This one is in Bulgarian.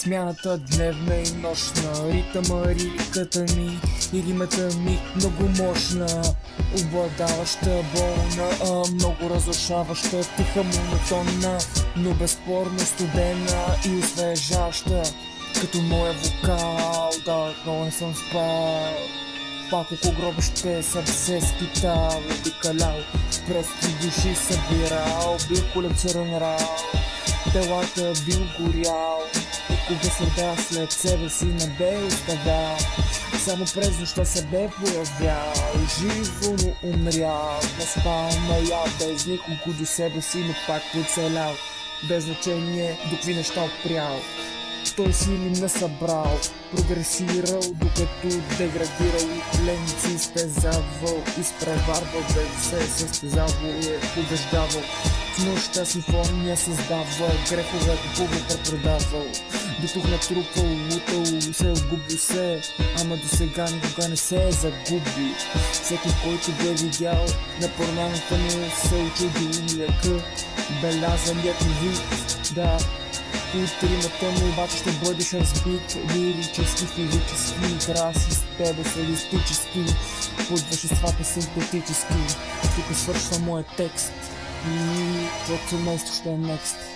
Смяната дневна и нощна, ритъма, лириката ми и римата ми много мощна, обладаваща, болна, много разрушаваща, тиха, монотонна, но безспорно студена и освежаваща, като моя вокал. Да, много не съм спал. Пак около гробище съм се скитал, обикалял, просто души събирал, бил колекционирал, телата бил горял, никога среда след себе си не бе оставял, само през нощта се бе появял, живо, но умрял, не спал, не ял, без никого до себе си, но пак оцелял, без значение до какви неща опрял. Той сили не събрал, прогресирал, докато деградирал, леници изтезавал, изпреварвал, без се състезавал и побеждавал. В нощта симфония създава, грехове купува, препродавал. Дотук натрупал, лутал, се огубил се, ама до сега никога не се е загуби. Всеки, който бе видял на промяната му, се очудил лека, белязаният ми вид, да. От римата му обаче ще бъдеш разбит, лирически, физически, игра си с тебе солистически, под веществата синтетически. Тук свършва моят текст и твоето семейство ще е next.